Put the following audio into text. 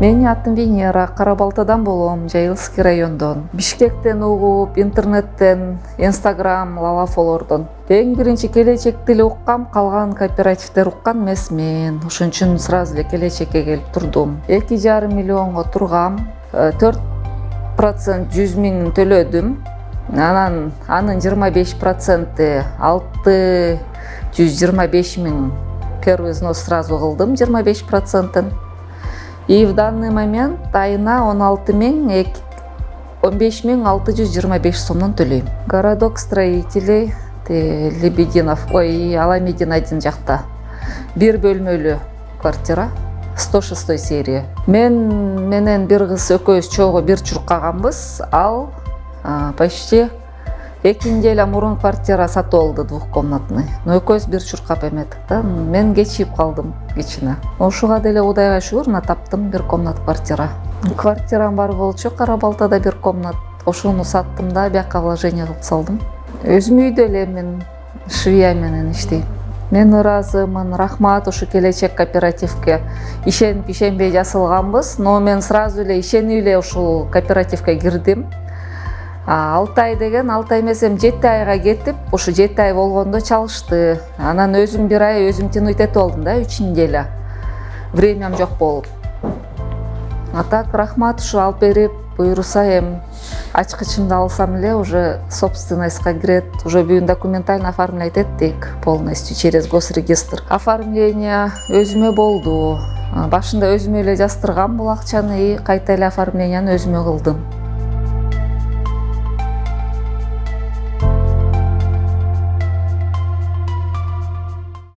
Менин атым Венера, Кара Балтадан болом, Жайылский райондон. Бишкектен угуп, интернеттен, Инстаграм, Лалафолордон. Эң биринчи келечекти эле уккам, калган кооперативдер уккан эмес мен. Ошон үчүн сразу эле келечекке келип турдум. 2,5 миллионго тургам, 4% 100 миң төлөдүм. Анан анын 25% 625 миң первый взнос сразу кылдым, 25%. И в данный момент айына 15 625 сомдон төлөйм. Городок строителей Лебединов, Аламедин 1 жакта. 1 бөлмөлүү квартира, 106 серия. Мен менен бир кыз экөөбүз чогуу бир чуркаганбыз. Ал почти 2 неделя мурун квартира сатып алды, двухкомнатный. Но экөөбүз бир чуркап эметик да. Мен кечип калдым кичине. Ошуга деле Кудайга шүгүр, мына таптым бир комнат квартира. Квартирам бар болчу, Кара Балтада бир комнат. Ошону саттым да, бияка вложение кылып салдым. Өзүм үйдө эле мен швея менен иштейм. Мен ыраазымын, рахмат ушу келечек кооперативке. Ишенип ишенбей жасылганбыз, но мен сразу эле ишенип эле ушул кооперативке кирдим. 6 ай деген 6 ай эмес, 7 айга кетип, ушу 7 ай болгондо чалышты. Анан өзүм бир ай өзүм тынып этип алдым да, 3 неделя. Времям жок болуп. А так рахмат ушу алып берип, буйруса эми ачкычымды алсам эле уже собственностька кирет. Уже бүгүн документально оформлять эттик полностью через госрегистр. Оформление өзүмө болду. Башында өзүмө эле жаштыргам бул акчаны, кайта эле оформленияны өзүмө кылдым.